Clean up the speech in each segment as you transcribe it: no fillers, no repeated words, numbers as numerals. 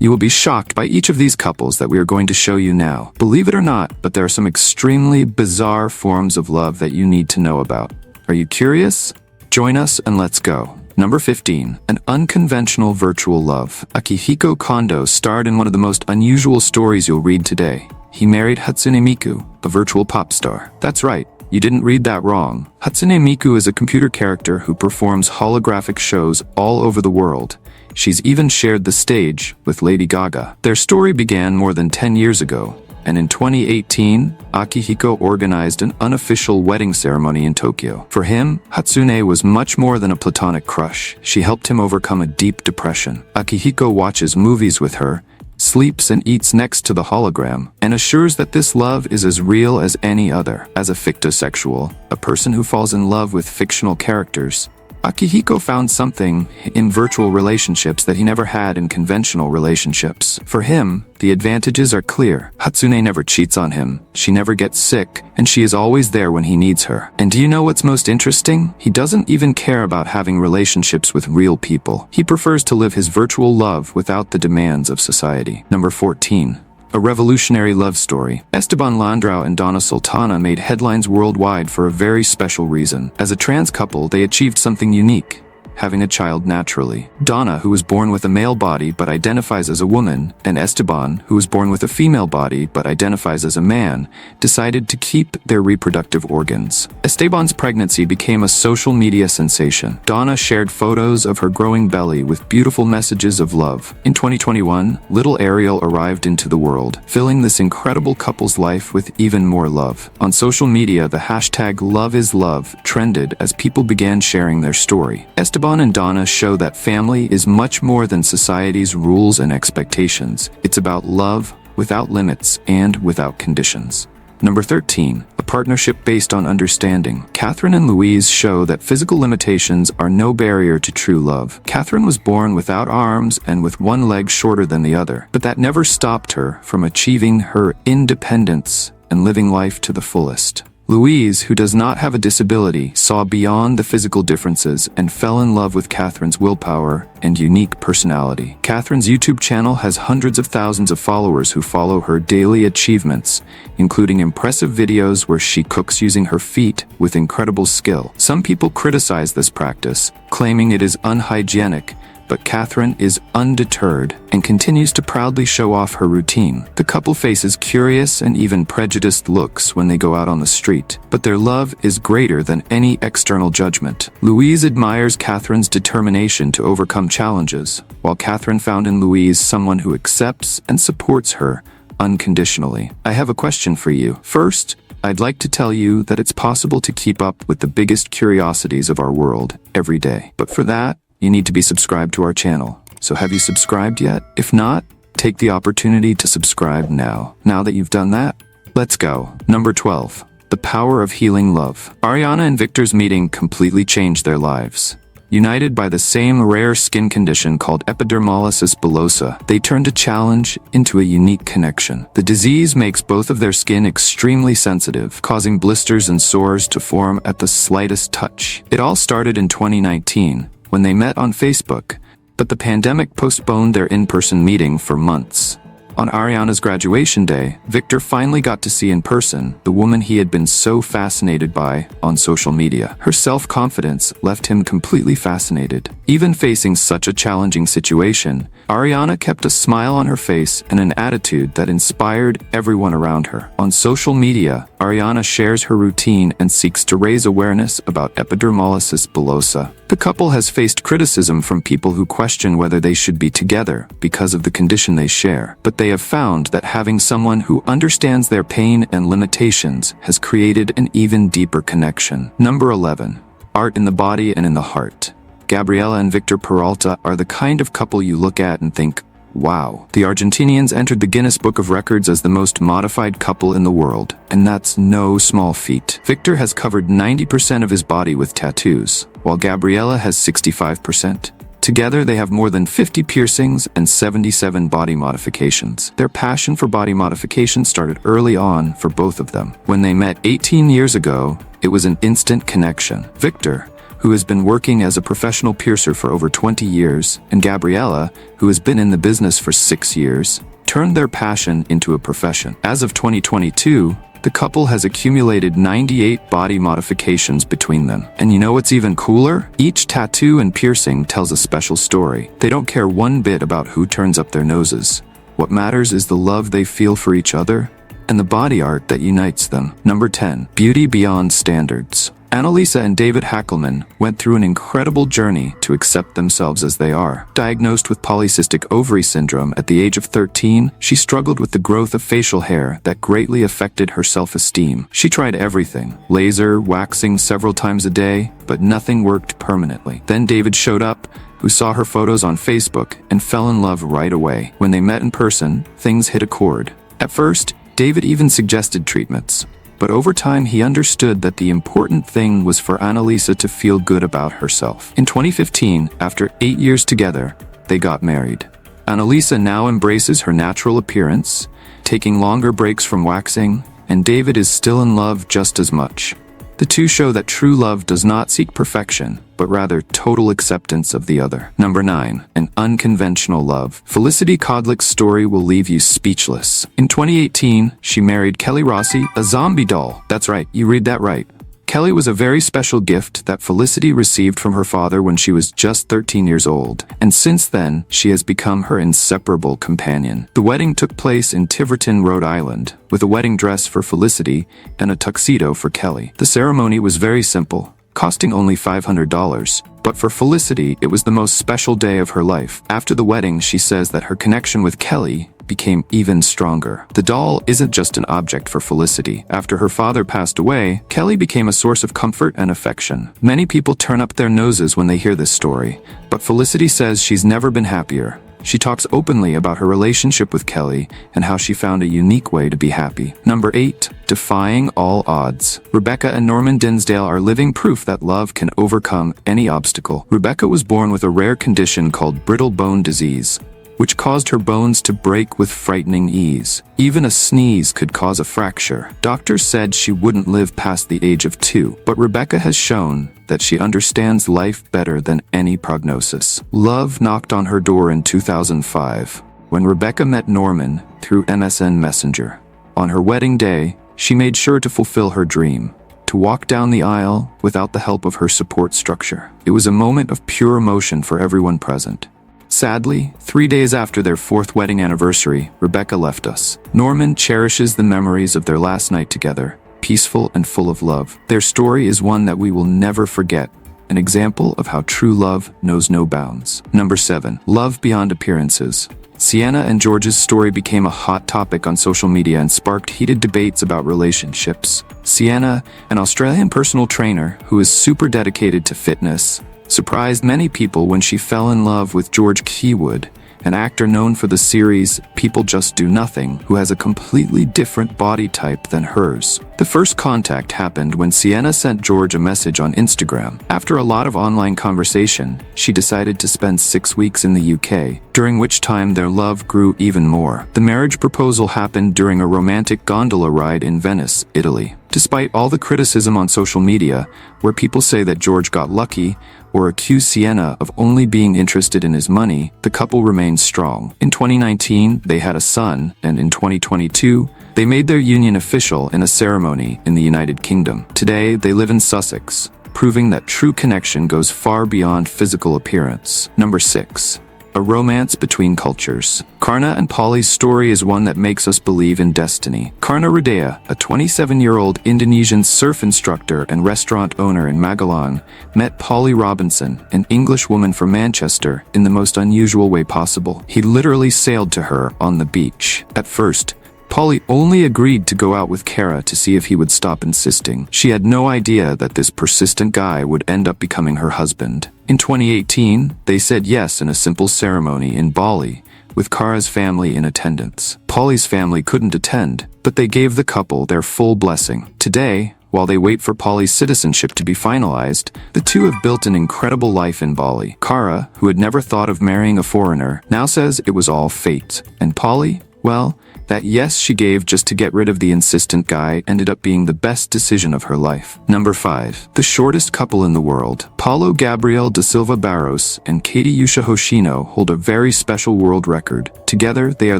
You will be shocked by each of these couples that we are going to show you now. Believe it or not, but there are some extremely bizarre forms of love that you need to know about. Are you curious? Join us and let's go. Number 15. An unconventional virtual love. Akihiko Kondo starred in one of the most unusual stories you'll read today. He married Hatsune Miku, a virtual pop star. That's right, you didn't read that wrong. Hatsune Miku is a computer character who performs holographic shows all over the world. She's even shared the stage with Lady Gaga. Their story began more than 10 years ago, and in 2018, Akihiko organized an unofficial wedding ceremony in Tokyo. For him, Hatsune was much more than a platonic crush. She helped him overcome a deep depression. Akihiko watches movies with her, sleeps and eats next to the hologram, and assures that this love is as real as any other. As a fictosexual, a person who falls in love with fictional characters, Akihiko found something in virtual relationships that he never had in conventional relationships. For him, the advantages are clear. Hatsune never cheats on him, she never gets sick, and she is always there when he needs her. And do you know what's most interesting? He doesn't even care about having relationships with real people. He prefers to live his virtual love without the demands of society. Number 14. A revolutionary love story. Esteban Landrau and Donna Sultana made headlines worldwide for a very special reason. As a trans couple, they achieved something unique, having a child naturally. Donna, who was born with a male body but identifies as a woman, and Esteban, who was born with a female body but identifies as a man, decided to keep their reproductive organs. Esteban's pregnancy became a social media sensation. Donna shared photos of her growing belly with beautiful messages of love. In 2021, little Ariel arrived into the world, filling this incredible couple's life with even more love. On social media, the hashtag #LoveIsLove trended as people began sharing their story. Esteban and Donna show that family is much more than society's rules and expectations. It's about love without limits and without conditions. Number 13. A partnership based on understanding. Catherine and Louise show that physical limitations are no barrier to true love. Catherine was born without arms and with one leg shorter than the other, but that never stopped her from achieving her independence and living life to the fullest. Louise, who does not have a disability, saw beyond the physical differences and fell in love with Catherine's willpower and unique personality. Catherine's YouTube channel has hundreds of thousands of followers who follow her daily achievements, including impressive videos where she cooks using her feet with incredible skill. Some people criticize this practice, claiming it is unhygienic, but Catherine is undeterred and continues to proudly show off her routine. The couple faces curious and even prejudiced looks when they go out on the street, but their love is greater than any external judgment. Louise admires Catherine's determination to overcome challenges, while Catherine found in Louise someone who accepts and supports her unconditionally. I have a question for you. First, I'd like to tell you that it's possible to keep up with the biggest curiosities of our world every day. But for that, you need to be subscribed to our channel. So have you subscribed yet? If not, take the opportunity to subscribe now. Now that you've done that, let's go. Number 12. The power of healing love. Ariana and Victor's meeting completely changed their lives. United by the same rare skin condition called epidermolysis bullosa, they turned a challenge into a unique connection. The disease makes both of their skin extremely sensitive, causing blisters and sores to form at the slightest touch. It all started in 2019, when they met on Facebook, but the pandemic postponed their in-person meeting for months. On Ariana's graduation day, Victor finally got to see in person the woman he had been so fascinated by on social media. Her self-confidence left him completely fascinated. Even facing such a challenging situation, Ariana kept a smile on her face and an attitude that inspired everyone around her. On social media, Ariana shares her routine and seeks to raise awareness about epidermolysis bullosa. The couple has faced criticism from people who question whether they should be together because of the condition they share, but they have found that having someone who understands their pain and limitations has created an even deeper connection. Number 11. Art in the body and in the heart. Gabriela and Victor Peralta are the kind of couple you look at and think, wow. The Argentinians entered the Guinness Book of Records as the most modified couple in the world, and that's no small feat. Victor has covered 90% of his body with tattoos, while Gabriela has 65%. Together, they have more than 50 piercings and 77 body modifications. Their passion for body modification started early on for both of them. When they met 18 years ago, it was an instant connection. Victor, who has been working as a professional piercer for over 20 years, and Gabriella, who has been in the business for 6 years, turned their passion into a profession. As of 2022, the couple has accumulated 98 body modifications between them. And you know what's even cooler? Each tattoo and piercing tells a special story. They don't care one bit about who turns up their noses. What matters is the love they feel for each other and the body art that unites them. Number 10. Beauty beyond standards. Annalisa and David Hackelman went through an incredible journey to accept themselves as they are. Diagnosed with polycystic ovary syndrome at the age of 13, she struggled with the growth of facial hair that greatly affected her self-esteem. She tried everything, laser, waxing several times a day, but nothing worked permanently. Then David showed up, who saw her photos on Facebook and fell in love right away. When they met in person, things hit a chord. At first, David even suggested treatments. But over time, he understood that the important thing was for Annalisa to feel good about herself. In 2015, after 8 years together, they got married. Annalisa now embraces her natural appearance, taking longer breaks from waxing, and David is still in love just as much. The two show that true love does not seek perfection, but rather total acceptance of the other. Number 9. An unconventional love. Felicity Codlick's story will leave you speechless. In 2018, she married Kelly Rossi, a zombie doll. That's right, you read that right. Kelly was a very special gift that Felicity received from her father when she was just 13 years old, and since then, she has become her inseparable companion. The wedding took place in Tiverton, Rhode Island, with a wedding dress for Felicity and a tuxedo for Kelly. The ceremony was very simple, costing only $500. But for Felicity, it was the most special day of her life. After the wedding, she says that her connection with Kelly became even stronger. The doll isn't just an object for Felicity. After her father passed away, Kelly became a source of comfort and affection. Many people turn up their noses when they hear this story, but Felicity says she's never been happier. She talks openly about her relationship with Kelly and how she found a unique way to be happy. Number 8. Defying all odds. Rebecca and Norman Dinsdale are living proof that love can overcome any obstacle. Rebecca was born with a rare condition called brittle bone disease, which caused her bones to break with frightening ease. Even a sneeze could cause a fracture. Doctors said she wouldn't live past the age of 2, but Rebecca has shown that she understands life better than any prognosis. Love knocked on her door in 2005, when Rebecca met Norman through MSN Messenger. On her wedding day, she made sure to fulfill her dream, to walk down the aisle without the help of her support structure. It was a moment of pure emotion for everyone present. Sadly, 3 days after their 4th wedding anniversary, Rebecca left us. Norman cherishes the memories of their last night together, peaceful and full of love. Their story is one that we will never forget, an example of how true love knows no bounds. Number 7. Love beyond appearances. Sienna and George's story became a hot topic on social media and sparked heated debates about relationships. Sienna, an Australian personal trainer who is super dedicated to fitness, surprised many people when she fell in love with George Keywood, an actor known for the series People Just Do Nothing, who has a completely different body type than hers. The first contact happened when Sienna sent George a message on Instagram. After a lot of online conversation, she decided to spend 6 weeks in the UK, during which time their love grew even more. The marriage proposal happened during a romantic gondola ride in Venice, Italy. Despite all the criticism on social media, where people say that George got lucky or accuse Sienna of only being interested in his money, the couple remained strong. In 2019, they had a son, and in 2022, they made their union official in a ceremony in the United Kingdom. Today, they live in Sussex, proving that true connection goes far beyond physical appearance. Number 6. A romance between cultures. Karna and Polly's story is one that makes us believe in destiny. Karna Radea, a 27-year-old Indonesian surf instructor and restaurant owner in Magelang, met Polly Robinson, an English woman from Manchester, in the most unusual way possible. He literally sailed to her on the beach. At first, Polly only agreed to go out with Kara to see if he would stop insisting. She had no idea that this persistent guy would end up becoming her husband. In 2018, they said yes in a simple ceremony in Bali, with Kara's family in attendance. Polly's family couldn't attend, but they gave the couple their full blessing. Today, while they wait for Polly's citizenship to be finalized, the two have built an incredible life in Bali. Kara, who had never thought of marrying a foreigner, now says it was all fate, and Polly, Well, that yes she gave just to get rid of the insistent guy ended up being the best decision of her life. Number 5. The shortest couple in the world. Paulo Gabriel da Silva Barros and Katie Yusha Hoshino hold a very special world record. Together, they are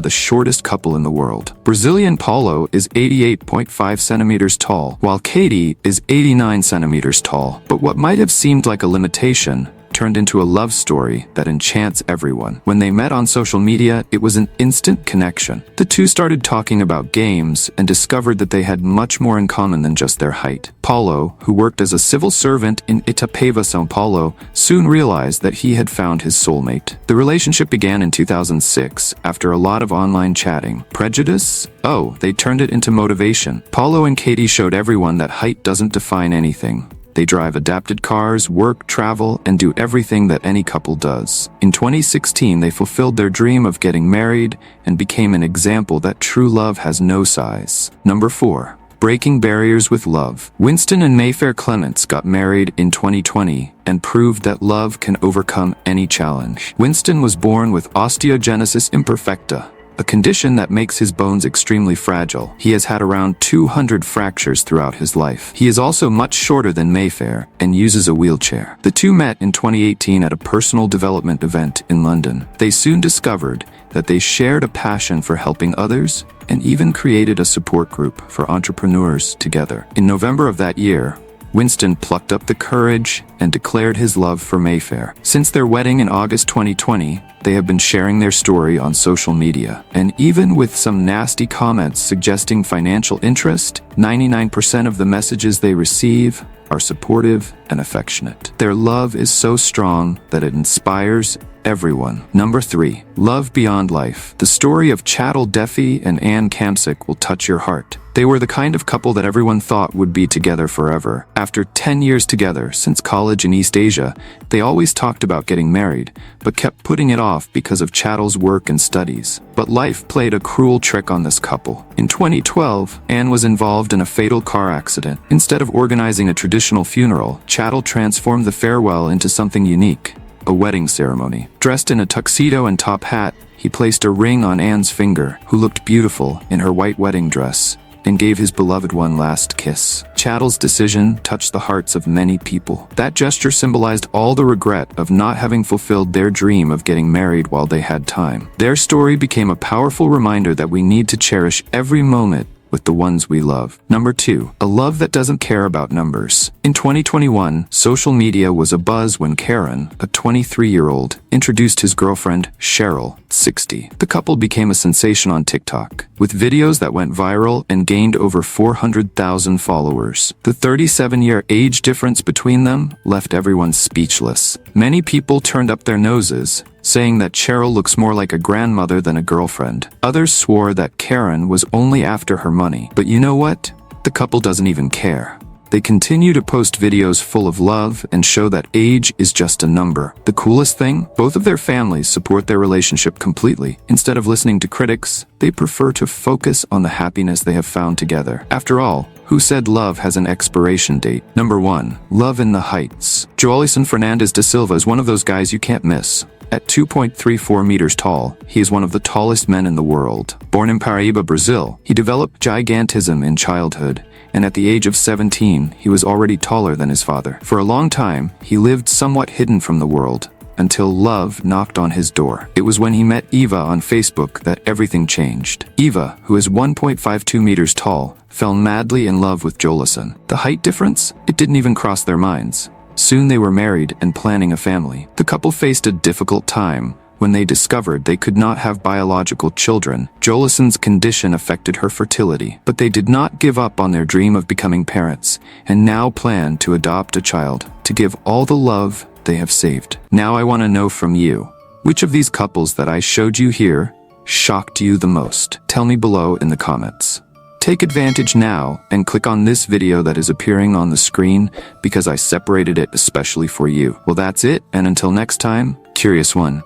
the shortest couple in the world. Brazilian Paulo is 88.5 centimeters tall, while Katie is 89 centimeters tall. But what might have seemed like a limitation turned into a love story that enchants everyone. When they met on social media, it was an instant connection. The two started talking about games and discovered that they had much more in common than just their height. Paulo, who worked as a civil servant in Itapeva, São Paulo, soon realized that he had found his soulmate. The relationship began in 2006 after a lot of online chatting. Prejudice? Oh, they turned it into motivation. Paulo and Katie showed everyone that height doesn't define anything. They drive adapted cars, work, travel, and do everything that any couple does. In 2016, they fulfilled their dream of getting married and became an example that true love has no size. Number 4. Breaking barriers with love. Winston and Mayfair Clements got married in 2020 and proved that love can overcome any challenge. Winston was born with osteogenesis imperfecta, a condition that makes his bones extremely fragile. He has had around 200 fractures throughout his life. He is also much shorter than Mayfair and uses a wheelchair. The two met in 2018 at a personal development event in London. They soon discovered that they shared a passion for helping others and even created a support group for entrepreneurs together. In November of that year, Winston plucked up the courage and declared his love for Mayfair. Since their wedding in August 2020, they have been sharing their story on social media. And even with some nasty comments suggesting financial interest, 99% of the messages they receive are supportive and affectionate. Their love is so strong that it inspires everyone. Number 3. Love Beyond Life. The story of Chattel Defi and Anne Kamsick will touch your heart. They were the kind of couple that everyone thought would be together forever. After 10 years together, since college in East Asia, they always talked about getting married, but kept putting it off because of Chattel's work and studies. But life played a cruel trick on this couple. In 2012, Anne was involved in a fatal car accident. Instead of organizing a traditional funeral, Chattel transformed the farewell into something unique. A wedding ceremony. Dressed in a tuxedo and top hat, he placed a ring on Anne's finger, who looked beautiful in her white wedding dress, and gave his beloved one last kiss. Chattel's decision touched the hearts of many people. That gesture symbolized all the regret of not having fulfilled their dream of getting married while they had time. Their story became a powerful reminder that we need to cherish every moment with the ones we love. Number 2. A love that doesn't care about numbers. In 2021, social media was abuzz when Karen, a 23-year-old, introduced his girlfriend, Cheryl, 60. The couple became a sensation on TikTok, with videos that went viral and gained over 400,000 followers. The 37-year age difference between them left everyone speechless. Many people turned up their noses, saying that Cheryl looks more like a grandmother than a girlfriend. Others swore that Karen was only after her money. But you know what? The couple doesn't even care. They continue to post videos full of love and show that age is just a number. The coolest thing? Both of their families support their relationship completely. Instead of listening to critics, they prefer to focus on the happiness they have found together. After all, who said love has an expiration date? Number 1. Love in the Heights. Joelison Fernandes da Silva is one of those guys you can't miss. At 2.34 meters tall, he is one of the tallest men in the world. Born in Paraíba, Brazil, he developed gigantism in childhood, and at the age of 17, he was already taller than his father. For a long time, he lived somewhat hidden from the world, until love knocked on his door. It was when he met Eva on Facebook that everything changed. Eva, who is 1.52 meters tall, fell madly in love with Joelison. The height difference? It didn't even cross their minds. Soon they were married and planning a family. The couple faced a difficult time when they discovered they could not have biological children. Joelison's condition affected her fertility, but they did not give up on their dream of becoming parents, and now plan to adopt a child, to give all the love they have saved. Now I want to know from you, which of these couples that I showed you here shocked you the most? Tell me below in the comments. Take advantage now and click on this video that is appearing on the screen because I separated it especially for you. Well, that's it, and until next time, Curious One.